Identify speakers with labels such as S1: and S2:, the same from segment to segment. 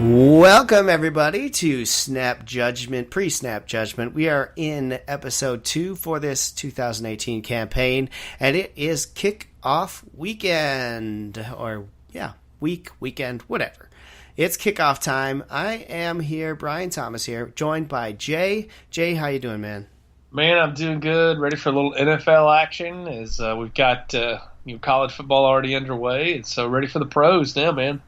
S1: Welcome, everybody, to Snap Judgment, pre-Snap Judgment. We are in episode 2 for this 2018 campaign, and it is Kickoff weekend, or, weekend, whatever. It's kickoff time. I am here, Brian Thomas here, joined by Jay. Jay, how you doing, man?
S2: Man, I'm doing good. Ready for a little NFL action as we've got college football already underway, and so ready for the pros now, man.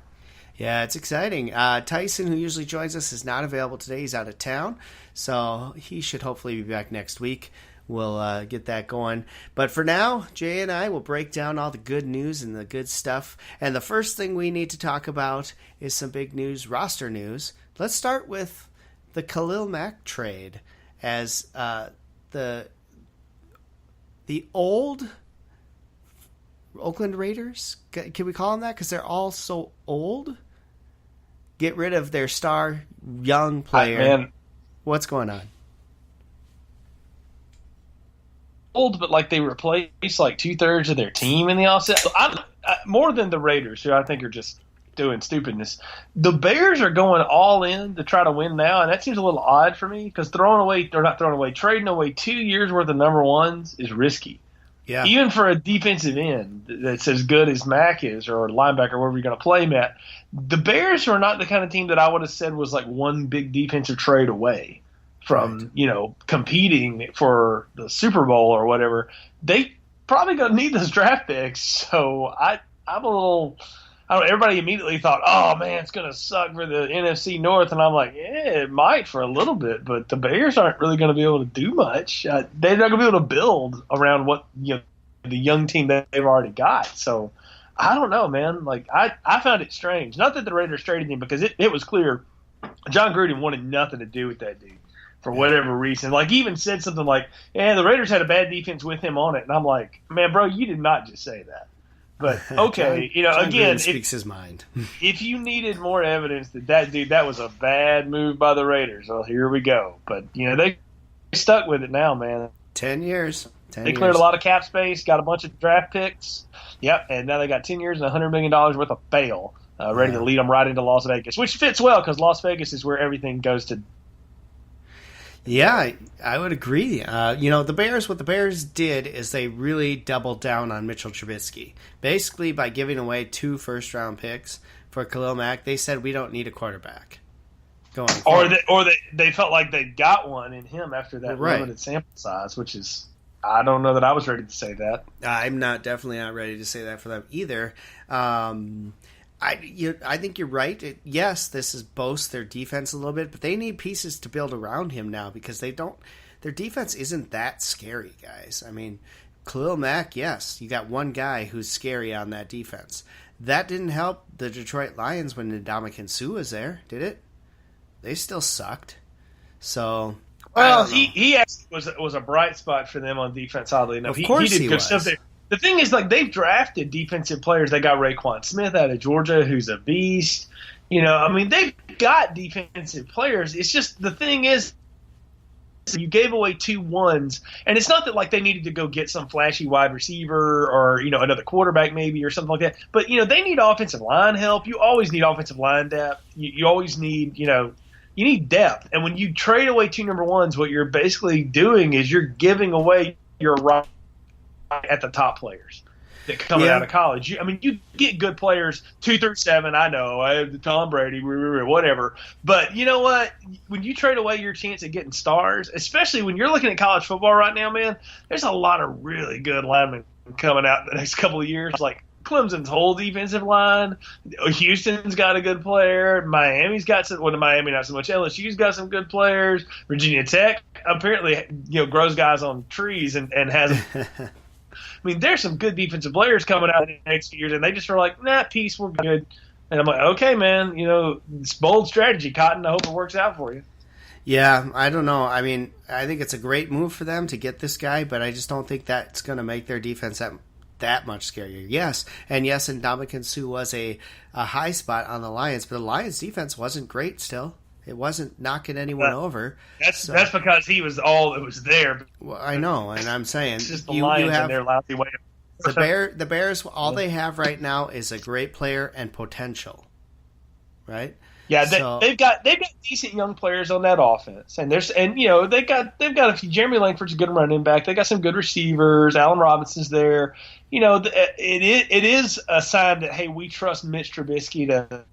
S1: Yeah, it's exciting. Tyson, who usually joins us, is not available today. He's out of town, so he should hopefully be back next week. We'll get that going. But for now, Jay and I will break down all the good news and the good stuff. And the first thing we need to talk about is some big news, roster news. Let's start with the Khalil Mack trade, as the old Oakland Raiders, can we call them that? Because they're all so old. Get rid of their star young player.
S2: Man.
S1: What's going on?
S2: Old, but like they replaced like 2/3 of their team in the offseason. More than the Raiders, who I think are just doing stupidness. The Bears are going all in to try to win now, and that seems a little odd for me because trading away 2 years worth of number ones is risky.
S1: Yeah.
S2: Even for a defensive end that's as good as Mack is, or linebacker, wherever you're going to play Matt, the Bears are not the kind of team that I would have said was like one big defensive trade away from, competing for the Super Bowl or whatever. They probably going to need those draft picks. So I'm a little – everybody immediately thought, oh, man, it's going to suck for the NFC North. And I'm like, yeah, it might for a little bit, but the Bears aren't really going to be able to do much. They're not going to be able to build around what the young team that they've already got. So I don't know, man. Like I found it strange. Not that the Raiders traded him, because it was clear John Gruden wanted nothing to do with that dude for whatever reason. Like, he even said something like, the Raiders had a bad defense with him on it. And I'm like, man, bro, you did not just say that. But okay,
S1: John
S2: again,
S1: speaks his mind.
S2: If you needed more evidence that was a bad move by the Raiders, well, here we go. But they stuck with it now, man.
S1: 10 years.
S2: They cleared a lot of cap space, got a bunch of draft picks. Yep, and now they got 10 years and $100 million worth of bail, ready to lead them right into Las Vegas, which fits well because Las Vegas is where everything goes to.
S1: Yeah, I would agree. The Bears, what the Bears did is they really doubled down on Mitchell Trubisky. Basically, by giving away 2 first-round picks for Khalil Mack, they said we don't need a quarterback.
S2: Or they felt like they got one in him after that limited sample size, which is, I don't know that I was ready to say that.
S1: I'm definitely not ready to say that for them either. I think you're right. Yes, this is boasts their defense a little bit, but they need pieces to build around him now because their defense isn't that scary, guys. I mean, Khalil Mack, yes, you got one guy who's scary on that defense. That didn't help the Detroit Lions when Ndamukong Suh was there, did it? They still sucked. So,
S2: well, he actually was a bright spot for them on defense, oddly enough.
S1: Of course
S2: he did good stuff there. The thing is, like, they've drafted defensive players. They got Raekwon Smith out of Georgia, who's a beast. They've got defensive players. It's just, the thing is, you gave away 2 ones, and it's not that, like, they needed to go get some flashy wide receiver or, another quarterback maybe or something like that. But, they need offensive line help. You always need offensive line depth. You always need, you need depth. And when you trade away 2 number ones, what you're basically doing is you're giving away your right at the top players that coming out of college. You get good players 2 through 7. I know, Tom Brady, whatever. But you know what? When you trade away your chance at getting stars, especially when you're looking at college football right now, man, there's a lot of really good linemen coming out in the next couple of years. Like Clemson's whole defensive line. Houston's got a good player. Miami's got some. Well, Miami not so much. LSU's got some good players. Virginia Tech apparently grows guys on trees and has. There's some good defensive players coming out in the next few years, and they just are like, nah, peace, we're good. And I'm like, okay, man, it's bold strategy, Cotton. I hope it works out for you.
S1: Yeah, I don't know. I think it's a great move for them to get this guy, but I just don't think that's going to make their defense that much scarier. Yes, and Ndamukong Suh was a high spot on the Lions, but the Lions' defense wasn't great still. It wasn't knocking anyone over.
S2: That's because he was all that was there.
S1: Well, I know, and I'm saying
S2: it's just the Lions and their lousy way.
S1: The Bears, all they have right now is a great player and potential, right?
S2: Yeah,
S1: So
S2: they've got decent young players on that offense, and they've got a few. Jeremy Langford's a good running back. They got some good receivers. Allen Robinson's there. It is a sign that, hey, we trust Mitch Trubisky to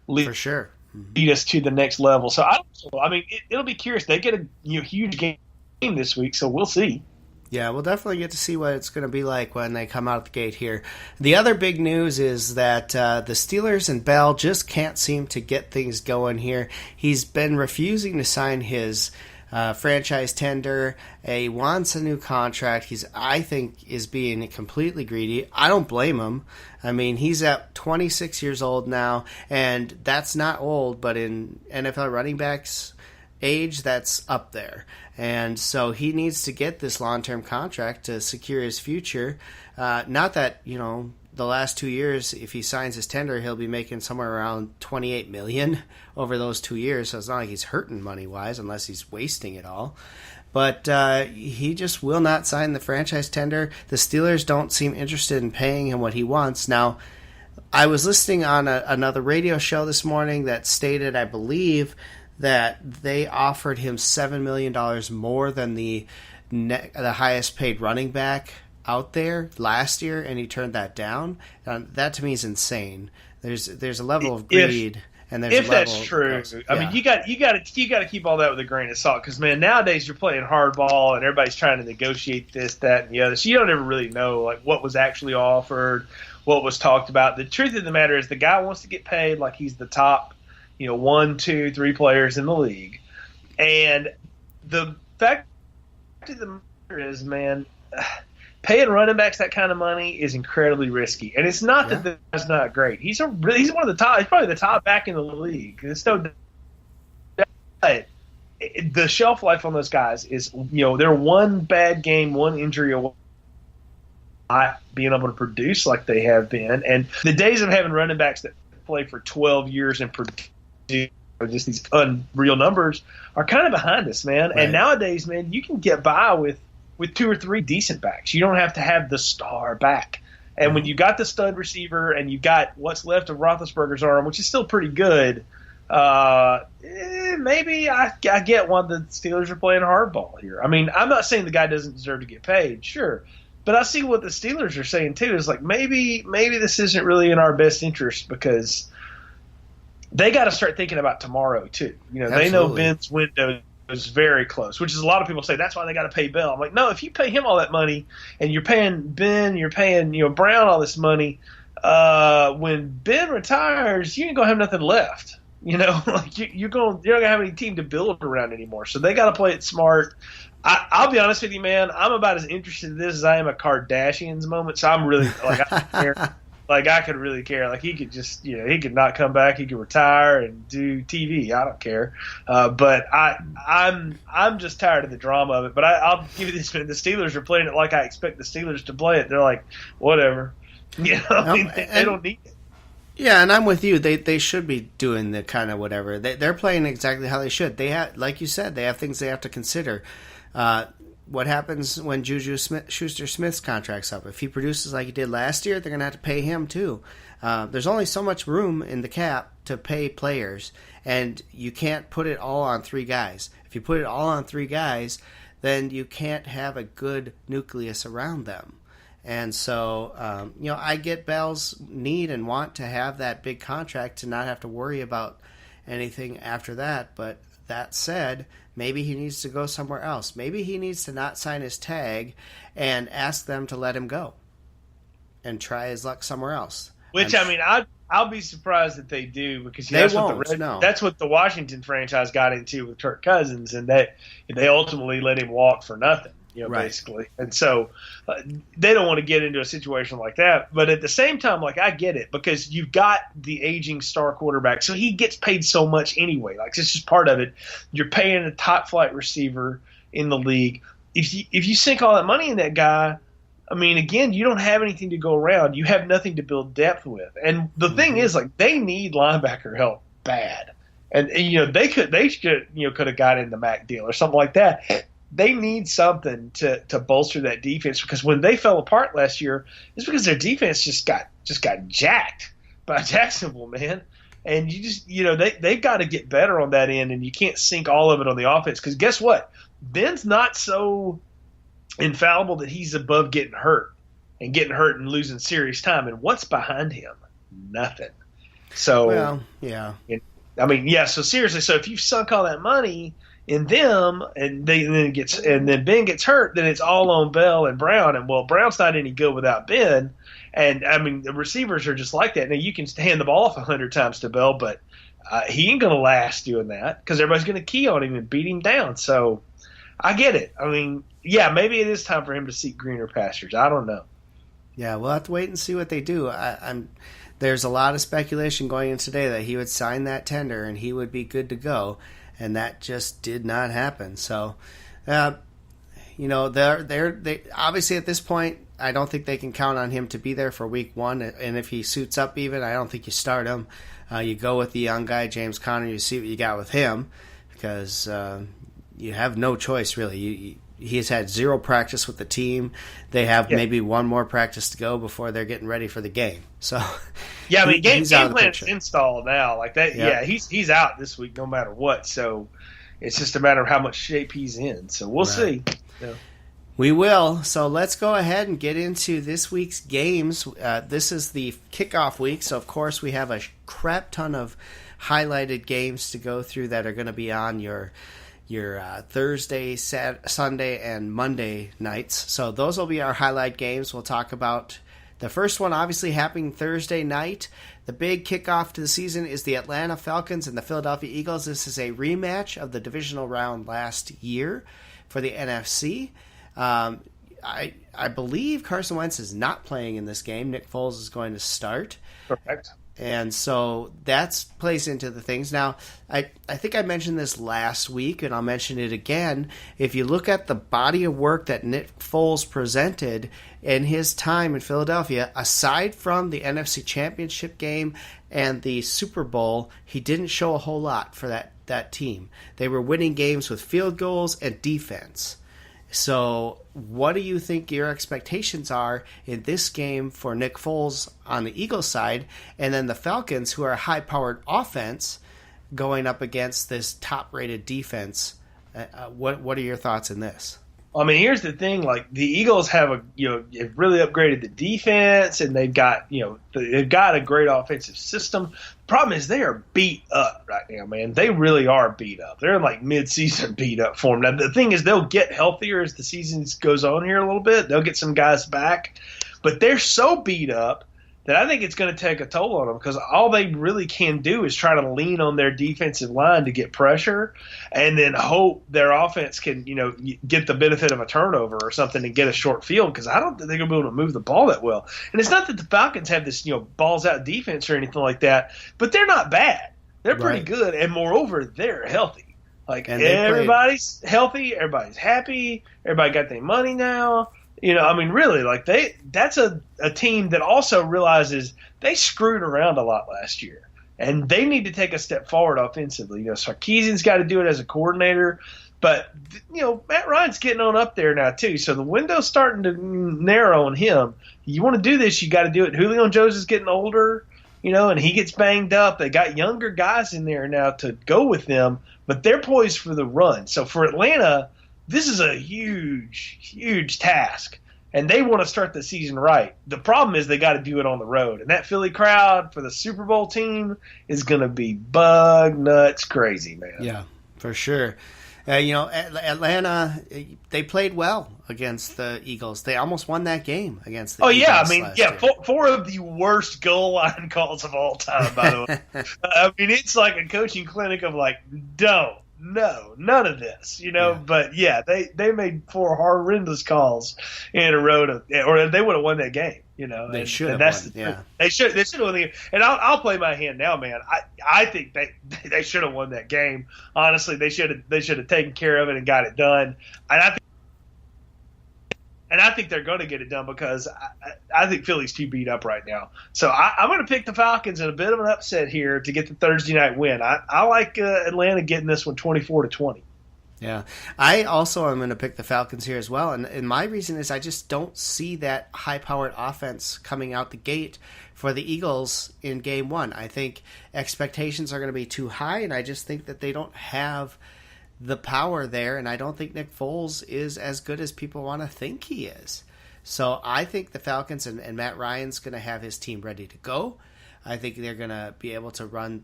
S1: for sure
S2: lead us to the next level. So I mean, it'll be curious. They get a huge game this week, so we'll see.
S1: Yeah, we'll definitely get to see what it's going to be like when they come out of the gate here. The other big news is that the Steelers and Bell just can't seem to get things going here. He's been refusing to sign his franchise tender. He wants a new contract. I think, is being completely greedy. I don't blame him. I mean, he's at 26 years old now, and that's not old, but in NFL running backs age, that's up there. And so he needs to get this long-term contract to secure his future. Not that, the last 2 years, if he signs his tender, he'll be making somewhere around $28 million over those 2 years. So it's not like he's hurting money-wise unless he's wasting it all. But he just will not sign the franchise tender. The Steelers don't seem interested in paying him what he wants. Now, I was listening on another radio show this morning that stated, I believe, that they offered him $7 million more than the highest paid running back out there last year, and he turned that down. That to me is insane. There's a level of greed, and there's
S2: if
S1: a level
S2: that's true.
S1: I
S2: mean, you got to keep all that with a grain of salt, because man, nowadays you're playing hardball, and everybody's trying to negotiate this, that, and the other. So you don't ever really know like what was actually offered, what was talked about. The truth of the matter is, the guy wants to get paid like he's the top 1, 2, 3 players in the league. And the fact of the matter is, man, paying running backs that kind of money is incredibly risky. And it's not that that's not great. He's one of the top. He's probably the top back in the league. It's no doubt. The shelf life on those guys is, they're one bad game, one injury away not being able to produce like they have been. And the days of having running backs that play for 12 years and produce just these unreal numbers are kind of behind us, man. Right. And nowadays, man, you can get by with 2 or 3 decent backs. You don't have to have the star back. And when you got the stud receiver and you got what's left of Roethlisberger's arm, which is still pretty good, maybe I get why the Steelers are playing hardball here. I mean, I'm not saying the guy doesn't deserve to get paid, sure. But I see what the Steelers are saying, too, is like maybe this isn't really in our best interest, because they got to start thinking about tomorrow, too. They know Ben's window is very close, which is a lot of people say that's why they got to pay Bell. I'm like, no, if you pay him all that money and you're paying Ben, you're paying Brown all this money, when Ben retires, you ain't going to have nothing left. Like you're not going to have any team to build around anymore. So they got to play it smart. I'll be honest with you, man. I'm about as interested in this as I am a Kardashians moment. So I'm really like, I care. Like I could really care. Like he could just, he could not come back. He could retire and do TV. I don't care. But I'm just tired of the drama of it. But I'll give you this: the Steelers are playing it like I expect the Steelers to play it. They're like, whatever. They don't need it.
S1: Yeah, and I'm with you. They should be doing the kind of whatever. They're playing exactly how they should. They have, like you said, they have things they have to consider. What happens when Juju Schuster-Smith's contract's up? If he produces like he did last year, they're going to have to pay him too. There's only so much room in the cap to pay players, and you can't put it all on 3 guys. If you put it all on 3 guys, then you can't have a good nucleus around them. And so, I get Bell's need and want to have that big contract to not have to worry about anything after that. But that said, maybe he needs to go somewhere else. Maybe he needs to not sign his tag and ask them to let him go and try his luck somewhere else.
S2: Which, I'll be surprised if they do, because that's what the Washington franchise got into with Kirk Cousins, and they ultimately let him walk for nothing. Basically. And so they don't want to get into a situation like that. But at the same time, like, I get it, because you've got the aging star quarterback. So he gets paid so much anyway. Like, it's just part of it. You're paying a top flight receiver in the league. If you sink all that money in that guy, I mean, again, you don't have anything to go around. You have nothing to build depth with. And the thing is, like, they need linebacker help bad. And they could have got in the Mac deal or something like that. They need something to bolster that defense, because when they fell apart last year, it's because their defense just got jacked by Jacksonville, man. And you just, they've got to get better on that end, and you can't sink all of it on the offense. Because guess what? Ben's not so infallible that he's above getting hurt and losing serious time. And what's behind him? Nothing. So,
S1: well, yeah.
S2: So seriously, so if you've sunk all that money in them, and then Ben gets hurt, then it's all on Bell and Brown. And Brown's not any good without Ben. And the receivers are just like that. Now you can hand the ball off 100 times to Bell, but he ain't going to last doing that because everybody's going to key on him and beat him down. So I get it. Maybe it is time for him to seek greener pastures. I don't know.
S1: Yeah, we'll have to wait and see what they do. There's a lot of speculation going in today that he would sign that tender and he would be good to go, and that just did not happen. So, they obviously at this point, I don't think they can count on him to be there for week one. And if he suits up even, I don't think you start him. You go with the young guy, James Conner. You see what you got with him because you have no choice, really. He has had zero practice with the team. They have maybe one more practice to go before they're getting ready for the game. So,
S2: game plan is installed now. Like that, he's out this week no matter what. So it's just a matter of how much shape he's in. So we'll see. Yeah.
S1: We will. So let's go ahead and get into this week's games. This is the kickoff week, so of course we have a crap ton of highlighted games to go through that are going to be on your Thursday, Sunday, and Monday nights. So those will be our highlight games. We'll talk about the first one obviously happening Thursday night. The big kickoff to the season is the Atlanta Falcons and the Philadelphia Eagles. This is a rematch of the divisional round last year for the NFC. I believe Carson Wentz is not playing in this game. Nick Foles is going to start.
S2: Correct.
S1: And so that plays into the things. Now, I think I mentioned this last week, and I'll mention it again. If you look at the body of work that Nick Foles presented in his time in Philadelphia, aside from the NFC Championship game and the Super Bowl, he didn't show a whole lot for that team. They were winning games with field goals and defense. So what do you think your expectations are in this game for Nick Foles on the Eagles side, and then the Falcons, who are a high-powered offense, going up against this top-rated defense? What are your thoughts in this?
S2: Here's the thing: like the Eagles have have really upgraded the defense, and they've got a great offensive system. The problem is they are beat up right now, man. They really are beat up. They're in like mid-season beat up form. Now the thing is, they'll get healthier as the season goes on here a little bit. They'll get some guys back, but they're so beat up that I think it's going to take a toll on them because all they really can do is try to lean on their defensive line to get pressure and then hope their offense can, get the benefit of a turnover or something and get a short field because I don't think they're going to be able to move the ball that well. And it's not that the Falcons have this, balls out defense or anything like that, but they're not bad. They're pretty good, and moreover, they're healthy. Like everybody's healthy, everybody's happy, everybody got their money now. Really, like that's a team that also realizes they screwed around a lot last year, and they need to take a step forward offensively. Sarkisian's got to do it as a coordinator, but Matt Ryan's getting on up there now too, so the window's starting to narrow on him. You want to do this, you got to do it. Julio Jones is getting older, and he gets banged up. They got younger guys in there now to go with them, but they're poised for the run. So for Atlanta, this is a huge, huge task, and they want to start the season right. The problem is they got to do it on the road, and that Philly crowd for the Super Bowl team is going to be bug nuts crazy, man.
S1: Yeah, for sure. Atlanta, they played well against the Eagles. They almost won that game against the Eagles.
S2: Four of the worst goal line calls of all time, by the way. It's like a coaching clinic of like, no, none of this, But they made four horrendous calls in a row, or they would have won that game,
S1: They should have won. Yeah,
S2: they should have won the game. And I'll play my hand now, man. I think they should have won that game. Honestly, they should have taken care of it and got it done. And I think they're going to get it done because I think Philly's too beat up right now. So I'm going to pick the Falcons in a bit of an upset here to get the Thursday night win. I like Atlanta getting this one 24-20.
S1: Yeah. I also am going to pick the Falcons here as well. And my reason is I just don't see that high-powered offense coming out the gate for the Eagles in game one. I think expectations are going to be too high, and I just think that they don't have the power there, and I don't think Nick Foles is as good as people want to think he is. So I think the Falcons and Matt Ryan's going to have his team ready to go. I think they're going to be able to run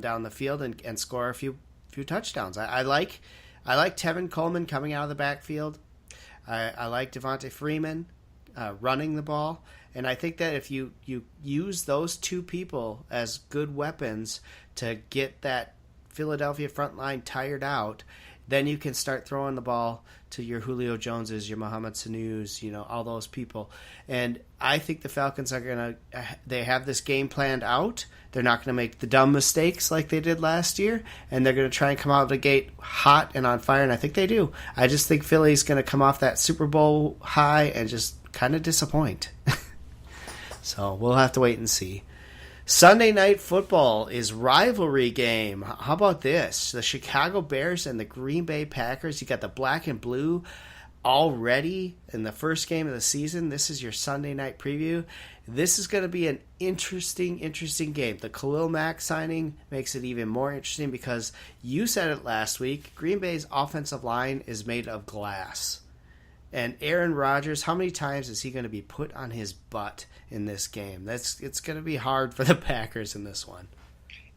S1: down the field and score a few touchdowns. I like Tevin Coleman coming out of the backfield. I like Devontae Freeman running the ball. And I think that if you use those two people as good weapons to get that Philadelphia front line tired out, then you can start throwing the ball to your Julio Joneses, your Mohamed Sanu's, all those people. And I think the Falcons are they have this game planned out. They're not going to make the dumb mistakes like they did last year, and they're going to try and come out of the gate hot and on fire, and I think they do. I just think Philly's going to come off that Super Bowl high and just kind of disappoint. So we'll have to wait and see. Sunday Night Football is rivalry game. How about this? The Chicago Bears and the Green Bay Packers. You got the black and blue already in the first game of the season. This is your Sunday night preview. This is going to be an interesting game. The Khalil Mack signing makes it even more interesting because you said it last week. Green Bay's offensive line is made of glass. And Aaron Rodgers, how many times is he going to be put on his butt in this game? It's going to be hard for the Packers in this one.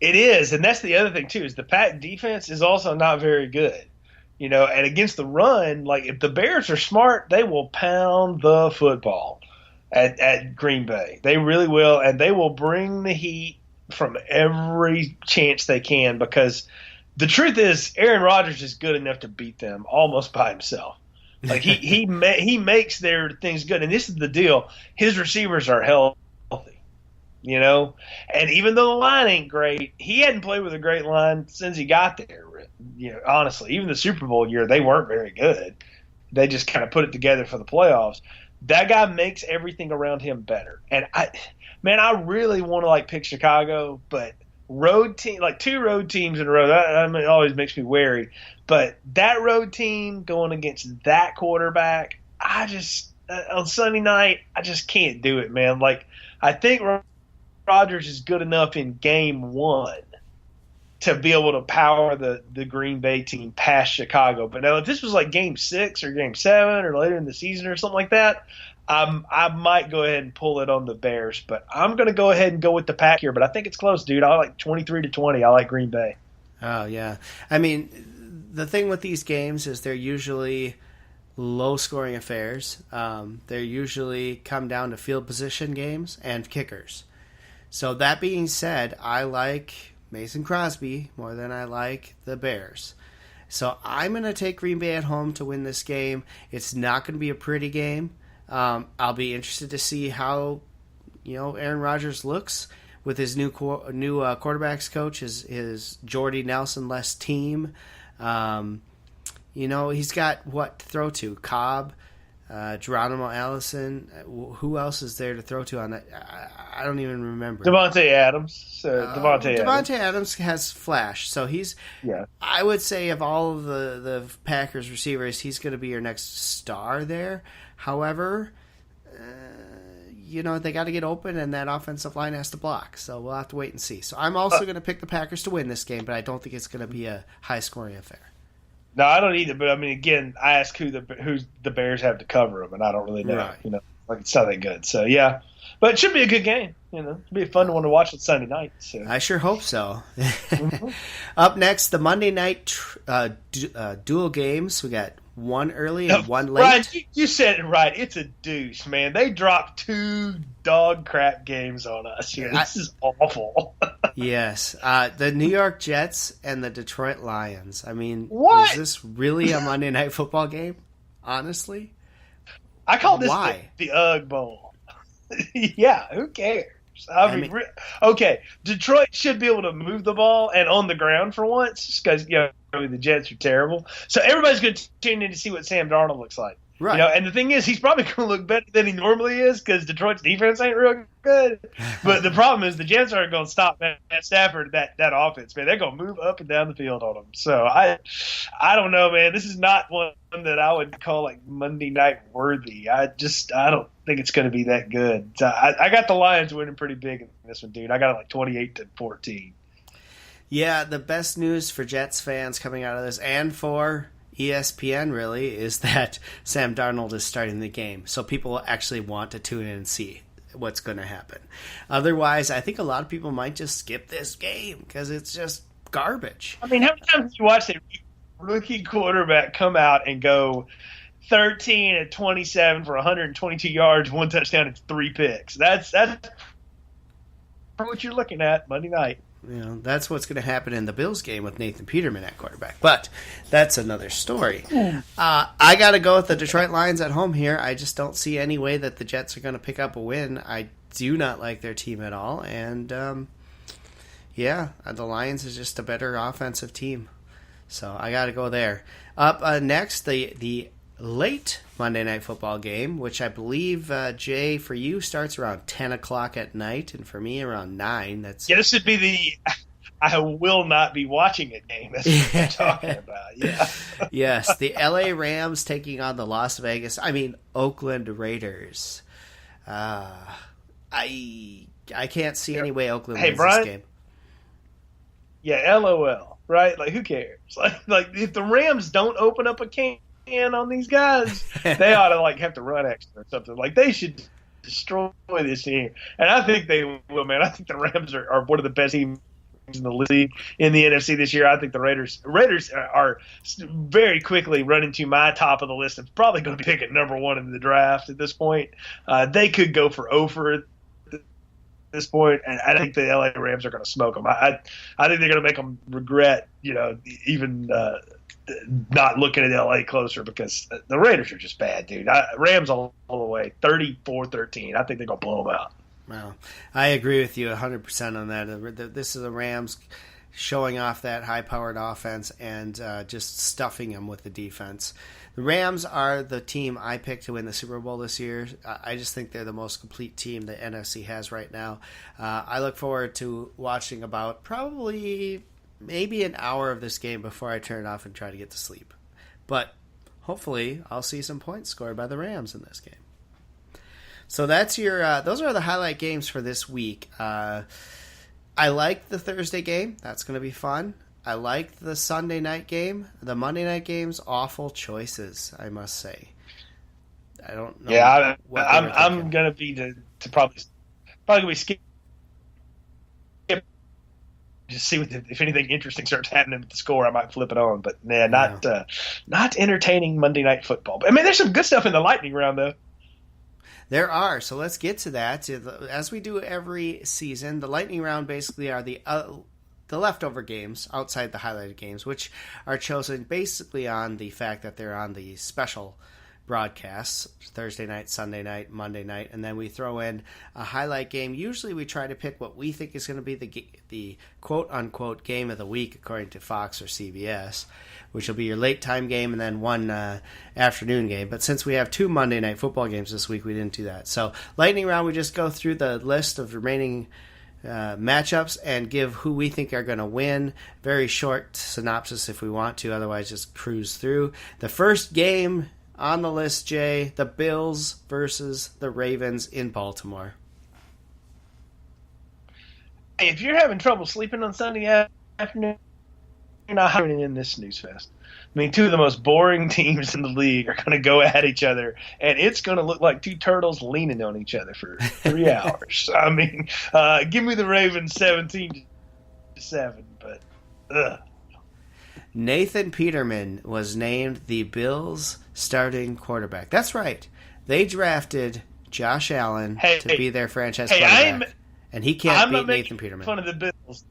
S2: It is, and that's the other thing too, is the Pack defense is also not very good. And against the run, like if the Bears are smart, they will pound the football at Green Bay. They really will, and they will bring the heat from every chance they can because the truth is Aaron Rodgers is good enough to beat them almost by himself. Like he makes their things good, and this is the deal. His receivers are healthy, and even though the line ain't great, he hadn't played with a great line since he got there. Honestly, even the Super Bowl year, they weren't very good. They just kind of put it together for the playoffs. That guy makes everything around him better, and I really want to pick Chicago, but road team, like two road teams in a row, that always makes me wary. But that road team going against that quarterback, on Sunday night, I just can't do it, man. I think Rodgers is good enough in game one to be able to power the Green Bay team past Chicago. But now if this was game 6 or game 7 or later in the season or something like that, I might go ahead and pull it on the Bears. But I'm going to go ahead and go with the Pack here. But I think it's close, dude. I like 23-20. I like Green Bay.
S1: Oh, yeah. I mean, the thing with these games is they're usually low-scoring affairs. They usually come down to field position games and kickers. So that being said, I like Mason Crosby more than I like the Bears. So I'm going to take Green Bay at home to win this game. It's not going to be a pretty game. I'll be interested to see how Aaron Rodgers looks with his new quarterbacks coach, his Jordy Nelson-less team. He's got what to throw to? Cobb, Geronimo Allison. Who else is there to throw to on that? I don't even remember.
S2: Devontae Adams. Devontae
S1: Adams has flash. So he's, I would say, of all of the Packers receivers, he's going to be your next star there. However, they got to get open, and that offensive line has to block. So we'll have to wait and see. So I'm also going to pick the Packers to win this game, but I don't think it's going to be a high-scoring affair.
S2: No, I don't either. But I mean, again, I ask who the Bears have to cover them, and I don't really know.
S1: Right.
S2: It's not that good. So yeah, but it should be a good game. It'll be a fun one to watch on Sunday night. So.
S1: I sure hope so. Up next, the Monday night dual games. We got one early and one late.
S2: Ryan, you said it right. It's a deuce, man. They dropped 2 dog crap games on us here. This is awful.
S1: Yes. The New York Jets and the Detroit Lions. I mean,
S2: what?
S1: Is this really a Monday night football game? Honestly?
S2: I call this the Ugg Bowl. Yeah, who cares? I mean, okay, Detroit should be able to move the ball and on the ground for once because the Jets are terrible. So everybody's going to tune in to see what Sam Darnold looks like.
S1: Right.
S2: And the thing is, he's probably going to look better than he normally is because Detroit's defense ain't real good. But the problem is the Jets aren't going to stop Matt Stafford, that offense, man. They're going to move up and down the field on him. So I don't know, man. This is not one that I would call like Monday night worthy. I don't think it's going to be that good. So I got the Lions winning pretty big in this one, dude. I got it like 28-14.
S1: Yeah, the best news for Jets fans coming out of this, and for ESPN really, is that Sam Darnold is starting the game. So people will actually want to tune in and see what's going to happen. Otherwise, I think a lot of people might just skip this game because it's just garbage.
S2: I mean, how many times have you watched a rookie quarterback come out and go 13-27 for 122 yards, 1 touchdown, and 3 picks? That's what you're looking at Monday night.
S1: That's what's going to happen in the Bills game with Nathan Peterman at quarterback. But that's another story. I got to go with the Detroit Lions at home here. I just don't see any way that the Jets are going to pick up a win. I do not like their team at all. And, the Lions is just a better offensive team. So I got to go there. Up next, the late Monday Night Football game, which I believe, Jay, for you starts around 10 o'clock at night, and for me around 9.
S2: This would be I will not be watching it game. That's what I'm talking about. Yeah.
S1: Yes, the LA Rams taking on the Oakland Raiders. I can't see any way Oakland wins
S2: Brian,
S1: this game.
S2: Yeah, LOL, right? Like, who cares? Like if the Rams don't open up a can on these guys, they ought to have to run extra or something. Like, they should destroy this team, and I think they will, man. I think the Rams are one of the best teams in the league in the NFC this year. I think the Raiders are very quickly running to my top of the list. It's probably going to be picking number 1 in the draft at this point. They could go for over at this point, and I think the LA Rams are going to smoke them. I think they're going to make them regret, even not looking at LA closer, because the Raiders are just bad, dude. Rams all the way, 34-13. I think they're going to blow them out.
S1: Wow. I agree with you 100% on that. This is the Rams showing off that high-powered offense and just stuffing them with the defense. The Rams are the team I picked to win the Super Bowl this year. I just think they're the most complete team the NFC has right now. I look forward to watching about probably maybe an hour of this game before I turn it off and try to get to sleep. But hopefully I'll see some points scored by the Rams in this game. So that's those are the highlight games for this week. I like the Thursday game. That's going to be fun. I like the Sunday night game. The Monday night games, awful choices, I must say. I don't know.
S2: Yeah, I'm going to be to probably going to be skip. Just see if anything interesting starts happening with the score, I might flip it on. But not entertaining Monday Night Football. I mean, there's some good stuff in the lightning round, though.
S1: There are, so let's get to that. As we do every season, the lightning round basically are the leftover games outside the highlighted games, which are chosen basically on the fact that they're on the special broadcasts, Thursday night, Sunday night, Monday night, and then we throw in a highlight game. Usually we try to pick what we think is going to be the quote-unquote game of the week according to Fox or CBS, which will be your late time game and then one afternoon game. But since we have 2 Monday night football games this week, we didn't do that. So lightning round, we just go through the list of remaining matchups and give who we think are going to win. Very short synopsis if we want to, otherwise just cruise through. The first game on the list, Jay, the Bills versus the Ravens in Baltimore.
S2: Hey, if you're having trouble sleeping on Sunday afternoon, you're not hiring in this snooze fest. I mean, 2 of the most boring teams in the league are going to go at each other, and it's going to look like 2 turtles leaning on each other for 3 hours. I mean, give me the Ravens 17-7, but ugh.
S1: Nathan Peterman was named the Bills' starting quarterback. That's right. They drafted Josh Allen to be their franchise quarterback, and he can't beat Nathan Peterman.
S2: Fun of the Bills.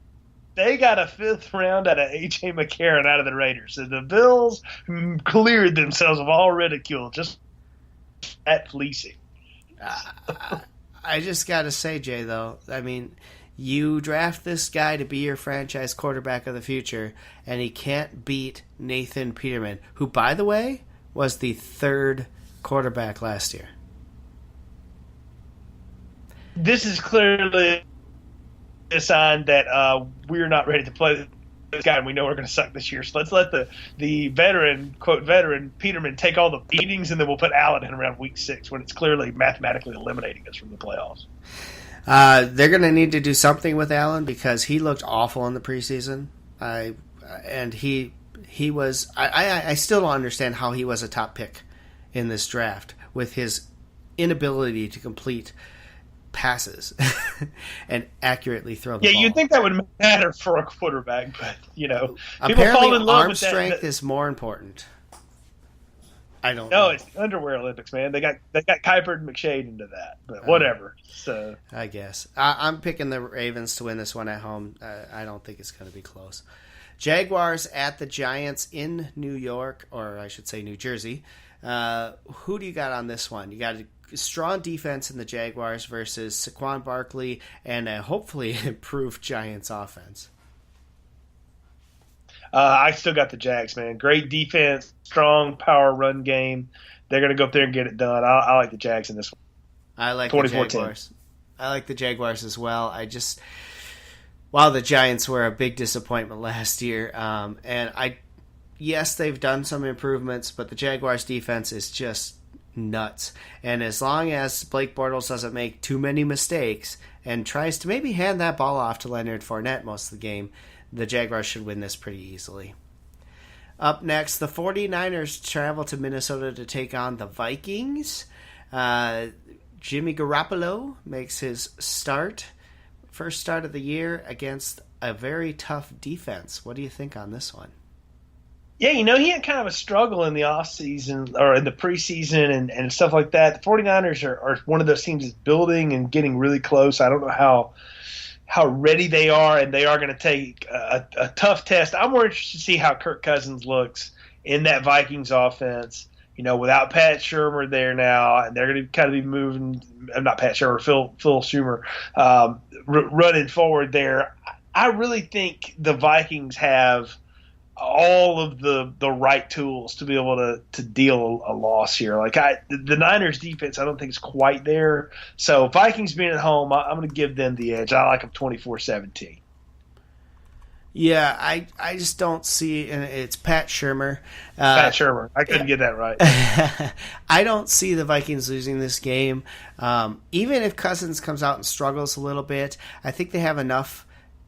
S2: They got a 5th round out of A.J. McCarron out of the Raiders. So the Bills cleared themselves of all ridicule just at fleecing.
S1: I just got to say, Jay, though, I mean, you draft this guy to be your franchise quarterback of the future, and he can't beat Nathan Peterman, who, by the way, was the 3rd quarterback last year.
S2: This is clearly a sign that we're not ready to play this guy, and we know we're going to suck this year. So let's let the veteran, quote, veteran Peterman take all the beatings, and then we'll put Allen in around week 6 when it's clearly mathematically eliminating us from the playoffs.
S1: They're going to need to do something with Allen because he looked awful in the preseason. He was. I still don't understand how he was a top pick in this draft with his inability to complete passes and accurately throw the ball.
S2: Yeah, you'd think that would matter for a quarterback, but people
S1: apparently
S2: fall in love
S1: arm
S2: with
S1: strength is more important. I don't
S2: know.
S1: know.
S2: It's underwear Olympics, man. They got Kuiper and McShade into that, but whatever. So
S1: I guess I'm picking the Ravens to win this one at home. I don't think it's going to be close. Jaguars at the Giants in New York, or I should say New Jersey. Who do you got on this one? You got a strong defense in the Jaguars versus Saquon Barkley and a hopefully improved Giants offense.
S2: I still got the Jags, man. Great defense, strong power run game. They're going to go up there and get it done. I like the Jags in this one.
S1: I like the Jaguars. I like the Jaguars as well. While the Giants were a big disappointment last year, yes, they've done some improvements, but the Jaguars' defense is just nuts. And as long as Blake Bortles doesn't make too many mistakes and tries to maybe hand that ball off to Leonard Fournette most of the game, the Jaguars should win this pretty easily. Up next, the 49ers travel to Minnesota to take on the Vikings. Jimmy Garoppolo makes his first start of the year against a very tough defense. What do you think on this one?
S2: Yeah, he had kind of a struggle in the offseason or in the preseason and stuff like that. The 49ers are one of those teams that's building and getting really close. I don't know how ready they are, and they are going to take a tough test. I'm more interested to see how Kirk Cousins looks in that Vikings offense, without Pat Shurmur there now, and they're going to kind of be moving – not Pat Shurmur, Phil Shurmur running forward there. I really think the Vikings have – all of the right tools to be able to deal a loss here. The Niners defense, I don't think is quite there. So Vikings being at home, I'm going to give them the edge. I like them 24-17.
S1: Yeah, I just don't see, and it's Pat Shurmur.
S2: Pat Shurmur. I couldn't get that right.
S1: I don't see the Vikings losing this game. Even if Cousins comes out and struggles a little bit, I think they have enough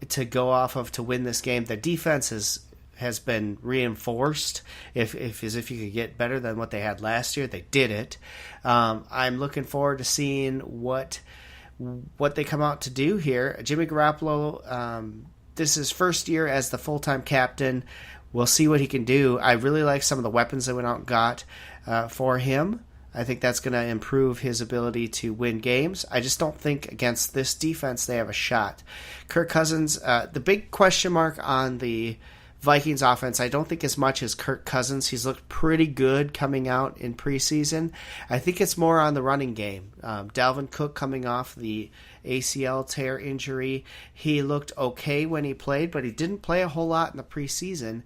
S1: to go off of to win this game. The defense has been reinforced. If you could get better than what they had last year, they did it. I'm looking forward to seeing what they come out to do here. Jimmy Garoppolo, this is his first year as the full-time captain. We'll see what he can do. I really like some of the weapons they went out and got for him. I think that's going to improve his ability to win games. I just don't think against this defense they have a shot. Kirk Cousins, the big question mark on the Vikings offense, I don't think as much as Kirk Cousins. He's looked pretty good coming out in preseason. I think it's more on the running game. Dalvin Cook coming off the ACL tear injury. He looked okay when he played, but he didn't play a whole lot in the preseason.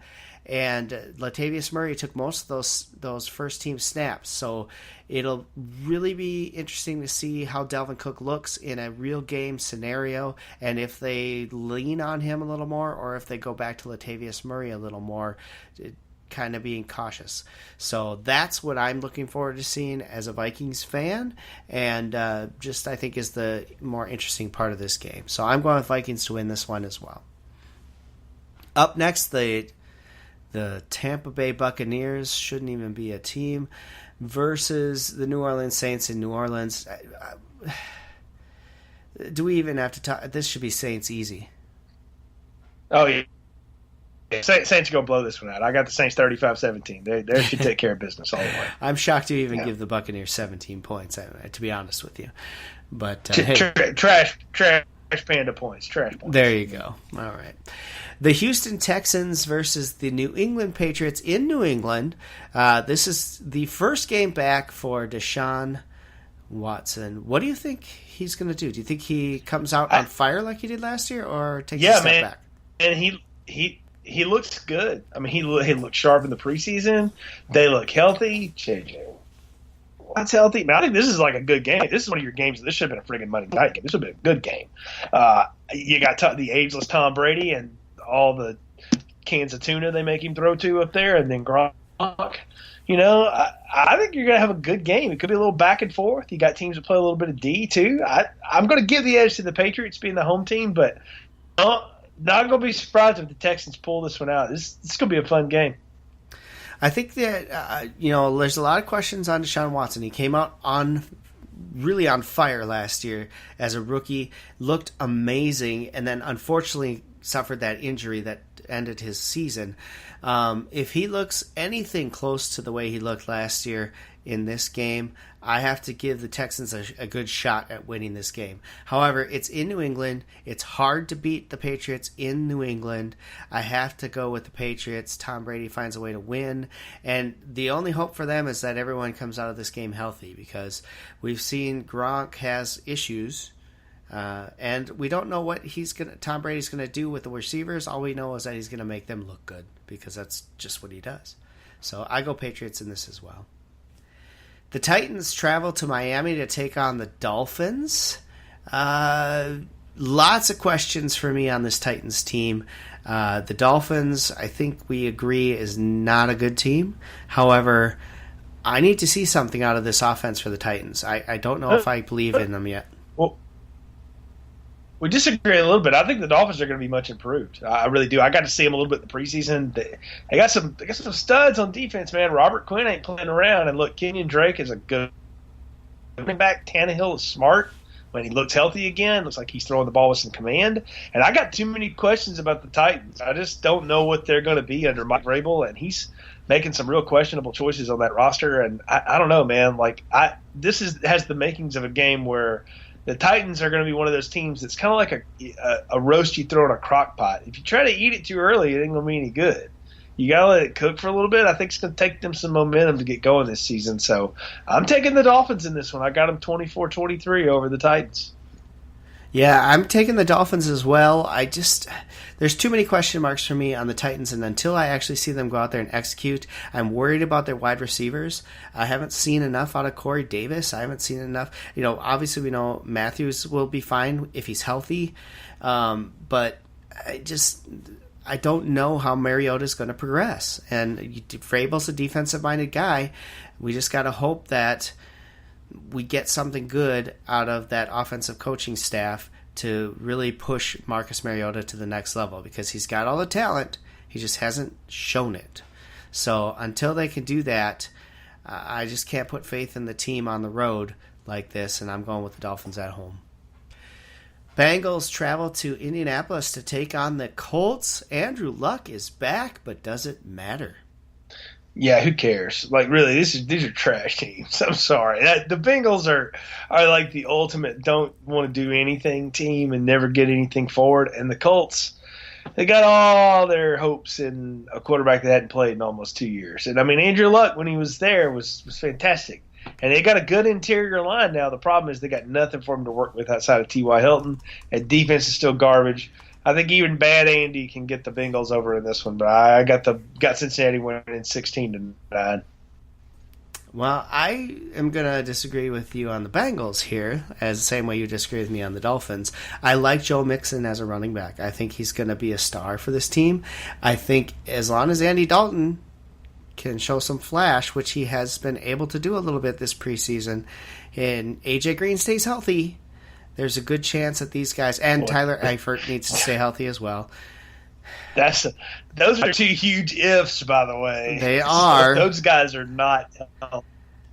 S1: And Latavius Murray took most of those first-team snaps. So it'll really be interesting to see how Dalvin Cook looks in a real game scenario and if they lean on him a little more or if they go back to Latavius Murray a little more, kind of being cautious. So that's what I'm looking forward to seeing as a Vikings fan and just I think is the more interesting part of this game. So I'm going with Vikings to win this one as well. Up next, the Tampa Bay Buccaneers, shouldn't even be a team, versus the New Orleans Saints in New Orleans. Do we even have to talk? This should be Saints easy.
S2: Oh, yeah. Saints are going to blow this one out. I got the Saints 35-17. They should take care of business all the way.
S1: I'm shocked you even give the Buccaneers 17 points, to be honest with you. But
S2: Trash panda points. Trash points.
S1: There you go. All right. The Houston Texans versus the New England Patriots in New England. This is the first game back for Deshaun Watson. What do you think he's going to do? Do you think he comes out on fire like he did last year or takes a step back?
S2: And he looks good. I mean, he looked sharp in the preseason. They look healthy. Watt's healthy, man, I think this is like a good game. This is one of your games. This should have been a friggin' Monday night game. This would have been a good game. You got the ageless Tom Brady and all the cans of tuna they make him throw to up there, and then Gronk. I think you're going to have a good game. It could be a little back and forth. You got teams that play a little bit of D, too. I'm going to give the edge to the Patriots being the home team, but not going to be surprised if the Texans pull this one out. This is going to be a fun game.
S1: I think that, there's a lot of questions on Deshaun Watson. He came out really on fire last year as a rookie, looked amazing, and then unfortunately suffered that injury that ended his season. If he looks anything close to the way he looked last year in this game, I have to give the Texans a good shot at winning this game. However, it's in New England. It's hard to beat the Patriots in New England. I have to go with the Patriots. Tom Brady finds a way to win. And the only hope for them is that everyone comes out of this game healthy, because we've seen Gronk has issues. And we don't know what Tom Brady's going to do with the receivers. All we know is that he's going to make them look good, because that's just what he does. So I go Patriots in this as well. The Titans travel to Miami to take on the Dolphins. Lots of questions for me on this Titans team. The Dolphins, I think we agree, is not a good team. However, I need to see something out of this offense for the Titans. I don't know if I believe in them yet.
S2: Well, we disagree a little bit. I think the Dolphins are going to be much improved. I really do. I got to see them a little bit in the preseason. They got some studs on defense, man. Robert Quinn ain't playing around. And look, Kenyon Drake is a good running back. Tannehill is smart when he looks healthy again. Looks like he's throwing the ball with some command. And I got too many questions about the Titans. I just don't know what they're going to be under Mike Vrabel, and he's making some real questionable choices on that roster. And I don't know, man. This has the makings of a game where the Titans are going to be one of those teams that's kind of like a roast you throw in a crock pot. If you try to eat it too early, it ain't going to be any good. You got to let it cook for a little bit. I think it's going to take them some momentum to get going this season. So I'm taking the Dolphins in this one. I got them 24-23 over the Titans.
S1: Yeah, I'm taking the Dolphins as well. There's too many question marks for me on the Titans, and until I actually see them go out there and execute, I'm worried about their wide receivers. I haven't seen enough out of Corey Davis. I haven't seen enough. Obviously we know Matthews will be fine if he's healthy, but I don't know how Mariota's going to progress. And Vrabel's a defensive-minded guy. We just got to hope that we get something good out of that offensive coaching staff to really push Marcus Mariota to the next level, because he's got all the talent. He just hasn't shown it. So until they can do that, I just can't put faith in the team on the road like this, and I'm going with the Dolphins at home. Bengals travel to Indianapolis to take on the Colts. Andrew Luck is back, but does it matter?
S2: Yeah, who cares? Really, these are trash teams. I'm sorry. The Bengals are like the ultimate don't want to do anything team and never get anything forward. And the Colts, they got all their hopes in a quarterback that hadn't played in almost 2 years. And, Andrew Luck, when he was there, was fantastic. And they got a good interior line now. The problem is they got nothing for him to work with outside of T.Y. Hilton, and defense is still garbage. I think even bad Andy can get the Bengals over in this one, but I got Cincinnati winning 16-9.
S1: Well, I am going to disagree with you on the Bengals here, as the same way you disagree with me on the Dolphins. I like Joe Mixon as a running back. I think he's going to be a star for this team. I think as long as Andy Dalton can show some flash, which he has been able to do a little bit this preseason, and A.J. Green stays healthy, there's a good chance that these guys, and Tyler Eifert needs to stay healthy as well.
S2: Those are two huge ifs, by the way.
S1: They are.
S2: Those guys are not.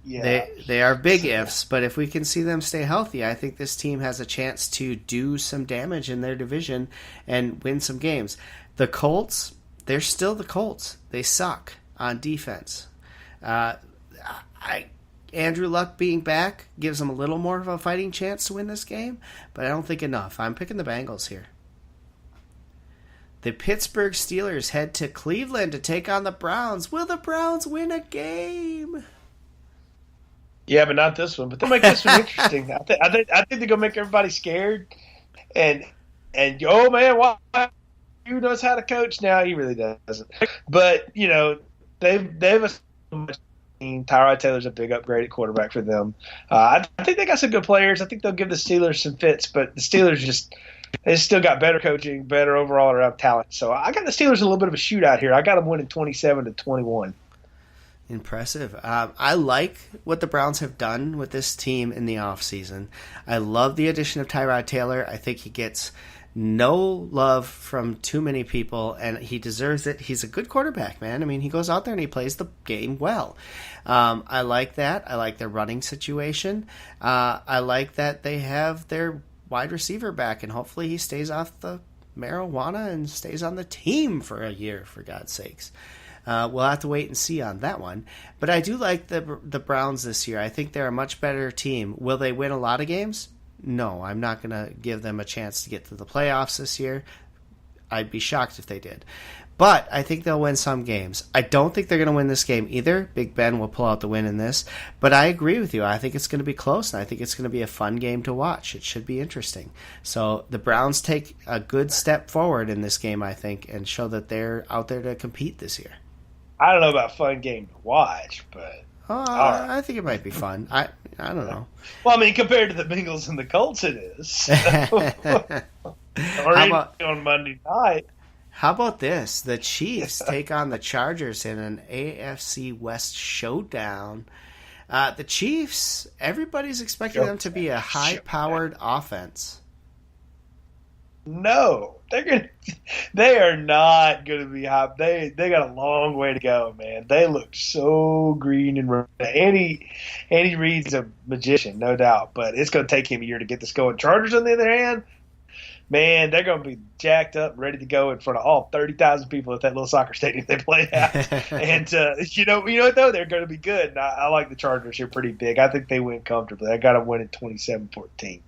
S1: Yeah. They are big ifs, but if we can see them stay healthy, I think this team has a chance to do some damage in their division and win some games. The Colts, they're still the Colts. They suck on defense. Andrew Luck being back gives them a little more of a fighting chance to win this game, but I don't think enough. I'm picking the Bengals here. The Pittsburgh Steelers head to Cleveland to take on the Browns. Will the Browns win a game?
S2: Yeah, but not this one. But they'll make this one interesting. I think they're going to make everybody scared. And oh, man, why? Who knows how to coach now? He really doesn't. But, they've Tyrod Taylor's a big upgrade at quarterback for them. I think they got some good players. I think they'll give the Steelers some fits, but the Steelers they still got better coaching, better overall around talent. So I got the Steelers a little bit of a shootout here. I got them winning 27-21.
S1: Impressive. I like what the Browns have done with this team in the offseason. I love the addition of Tyrod Taylor. I think he gets no love from too many people, and he deserves it. He's a good quarterback, man. I mean, he goes out there and he plays the game well. I like that. I like their running situation. I like that they have their wide receiver back, and hopefully he stays off the marijuana and stays on the team for a year, for God's sakes. We'll have to wait and see on that one. But I do like the Browns this year. I think they're a much better team. Will they win a lot of games? No, I'm not going to give them a chance to get to the playoffs this year. I'd be shocked if they did. But I think they'll win some games. I don't think they're going to win this game either. Big Ben will pull out the win in this. But I agree with you. I think it's going to be close, and I think it's going to be a fun game to watch. It should be interesting. So the Browns take a good step forward in this game, I think, and show that they're out there to compete this year.
S2: I don't know about fun game to watch, but
S1: I think it might be fun. I don't know.
S2: Well, I mean, compared to the Bengals and the Colts, it is. On Monday night.
S1: How about this? The Chiefs take on the Chargers in an AFC West showdown. The Chiefs, everybody's expecting them to be a high-powered offense.
S2: No, they are not going to be high. They got a long way to go, man. They look so green and red. Andy Reid's a magician, no doubt, but it's going to take him a year to get this going. Chargers, on the other hand, man, they're going to be jacked up, ready to go in front of all 30,000 people at that little soccer stadium they play at. And you know what though, they're going to be good. And I like the Chargers here pretty big. I think they win comfortably. I got them winning 27-14.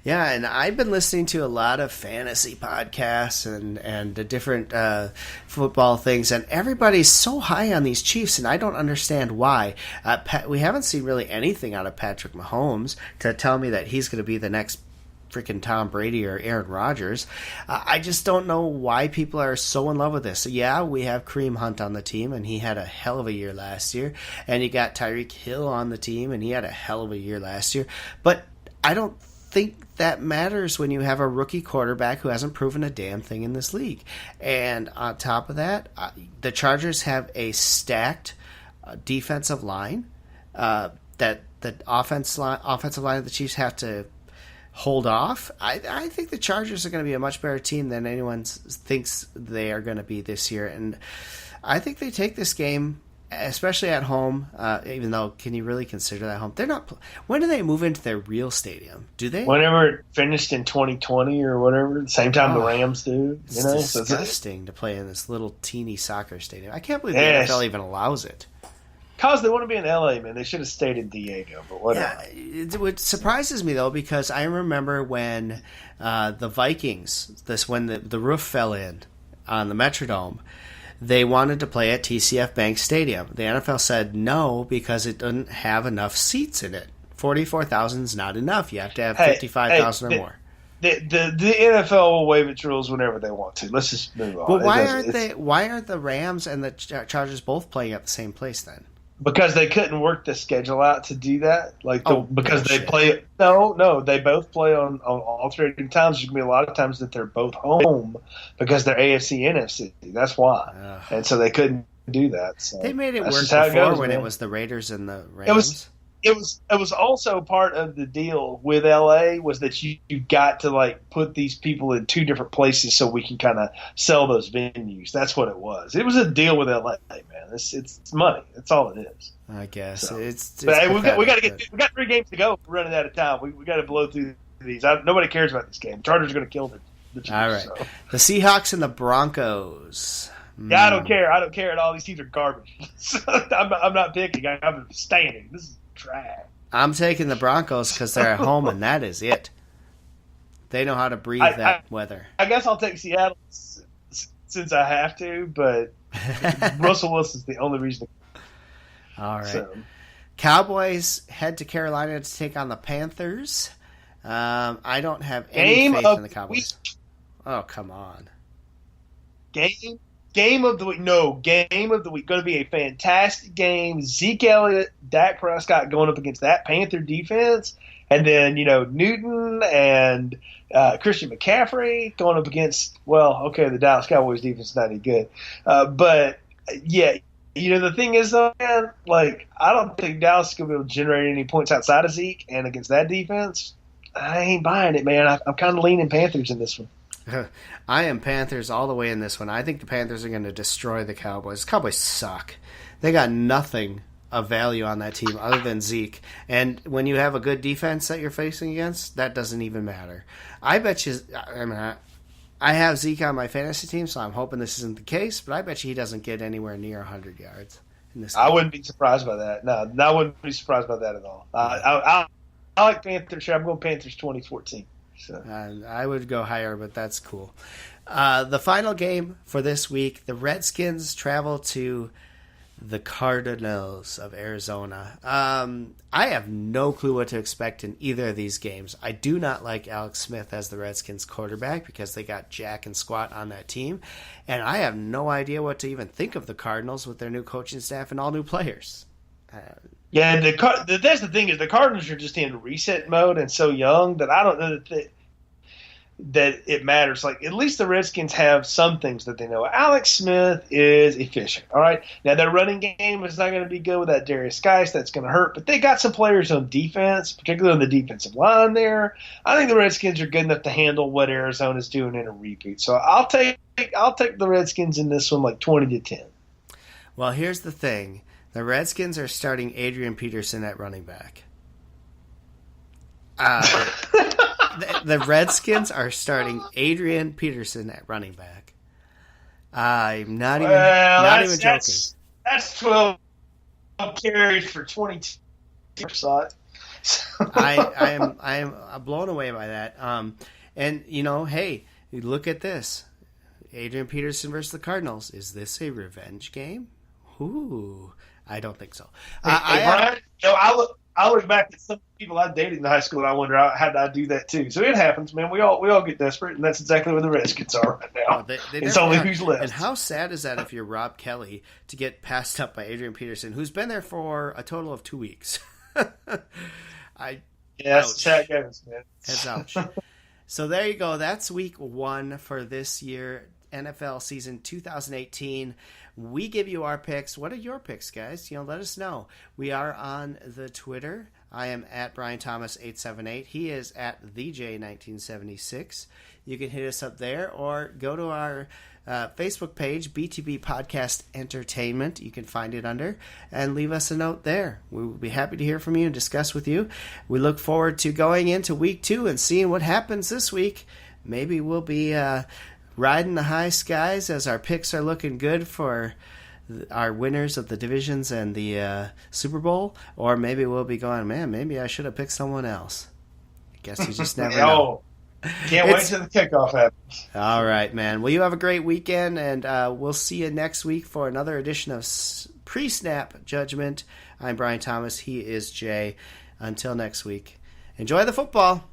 S1: Yeah, and I've been listening to a lot of fantasy podcasts and the different football things, and everybody's so high on these Chiefs, and I don't understand why. We haven't seen really anything out of Patrick Mahomes to tell me that he's going to be the next freaking Tom Brady or Aaron Rodgers. I just don't know why people are so in love with this. Yeah, we have Kareem Hunt on the team, and he had a hell of a year last year, and you got Tyreek Hill on the team, and he had a hell of a year last year, but I don't think that matters when you have a rookie quarterback who hasn't proven a damn thing in this league. And on top of that, the Chargers have a stacked defensive line that the offensive line of the Chiefs have to hold off. I think the Chargers are going to be a much better team than anyone thinks they are going to be this year. And I think they take this game, especially at home, even though, can you really consider that home? They're not. When do they move into their real stadium? Do they?
S2: Whenever it finished in 2020 or whatever, the same time the Rams do.
S1: It's disgusting to play in this little teeny soccer stadium. I can't believe the NFL even allows it.
S2: Because they want to be in LA, man. They should have stayed in Diego, but whatever.
S1: Yeah, it surprises me, though, because I remember when the Vikings, when the roof fell in on the Metrodome, they wanted to play at TCF Bank Stadium. The NFL said no because it doesn't have enough seats in it. 44,000 is not enough. You have to have 55,000 or more.
S2: The NFL will waive its rules whenever they want to. Let's just move on.
S1: But why aren't the Rams and the Chargers both playing at the same place then?
S2: Because they couldn't work the schedule out to do that. Because they play. No, they both play on alternating times. There's going to be a lot of times that they're both home because they're AFC, NFC. That's why. And so they couldn't do that. So
S1: they made it work before when it was the Raiders and the Rams.
S2: It was also part of the deal with LA was that you got to put these people in two different places so we can kind of sell those venues. That's what it was. It was a deal with LA, man. It's money. That's all it is.
S1: I guess
S2: so,
S1: it's
S2: we got 3 games to go. We're running out of time. We got to blow through these. Nobody cares about this game. Chargers are going to kill the Chiefs.
S1: All right.
S2: So.
S1: The Seahawks and the Broncos.
S2: Yeah, I don't care. I don't care at all. These teams are garbage. I'm not picking. I'm standing. This is trash.
S1: I'm taking the Broncos because they're at home, and that is it. They know how to breathe that weather.
S2: I guess I'll take Seattle since I have to, but Russell Wilson's the only reason.
S1: All right. So. Cowboys head to Carolina to take on the Panthers. I don't have any faith in the Cowboys. Oh, come on.
S2: Game Game of the week. No, game of the week. Going to be a fantastic game. Zeke Elliott, Dak Prescott going up against that Panther defense. And then, Newton and Christian McCaffrey going up against, the Dallas Cowboys defense is not any good. But, yeah, the thing is, though, man, I don't think Dallas is going to be able to generate any points outside of Zeke. And against that defense, I ain't buying it, man. I'm kind of leaning Panthers in this one.
S1: I am Panthers all the way in this one. I think the Panthers are going to destroy the Cowboys. The Cowboys suck. They got nothing of value on that team other than Zeke. And when you have a good defense that you're facing against, that doesn't even matter. I bet you, I have Zeke on my fantasy team, so I'm hoping this isn't the case, but I bet you he doesn't get anywhere near 100 yards in this game.
S2: I wouldn't be surprised by that. No, I wouldn't be surprised by that at all. I like Panthers. I'm going Panthers 2014. So.
S1: I would go higher, but that's cool. The final game for this week, the Redskins travel to the Cardinals of Arizona. I have no clue what to expect in either of these games. I do not like Alex Smith as the Redskins quarterback because they got Jack and Squat on that team, and I have no idea what to even think of the Cardinals with their new coaching staff and all new players.
S2: Yeah, that's the thing is the Cardinals are just in reset mode and so young that I don't know that it matters. At least the Redskins have some things that they know. Alex Smith is efficient, all right? Now, their running game is not going to be good with that Darius Geis. That's going to hurt. But they got some players on defense, particularly on the defensive line there. I think the Redskins are good enough to handle what Arizona's doing in a repeat. So I'll take the Redskins in this one 20-10.
S1: Well, here's the thing. The Redskins are starting Adrian Peterson at running back. The Redskins are starting Adrian Peterson at running back. I'm not even joking.
S2: That's 12 carries for 22.
S1: I am blown away by that. And hey, look at this. Adrian Peterson versus the Cardinals. Is this a revenge game? Ooh. I don't think so.
S2: Brian, I look back at some people I dated in high school, and I wonder how did I do that too. So it happens, man. We all get desperate, and that's exactly where the Redskins are right now. It's only who's left.
S1: And how sad is that if you're Rob Kelly to get passed up by Adrian Peterson, who's been there for a total of 2 weeks?
S2: That's sad games, man.
S1: That's ouch. So there you go. That's week 1 for this year, NFL season 2018. We give you our picks. What are your picks, guys? Let us know. We are on the Twitter. I am at Brian Thomas 878. He is at TheJ1976. You can hit us up there or go to our Facebook page, BTB Podcast Entertainment. You can find it under and leave us a note there. We will be happy to hear from you and discuss with you. We look forward to going into week 2 and seeing what happens this week. Maybe we'll be riding the high skies as our picks are looking good for our winners of the divisions and the Super Bowl, or maybe we'll be going, man, maybe I should have picked someone else. I guess you just never know.
S2: Can't wait till the kickoff happens.
S1: All right, man. Well, you have a great weekend, and we'll see you next week for another edition of Pre-Snap Judgment. I'm Brian Thomas. He is Jay. Until next week, enjoy the football.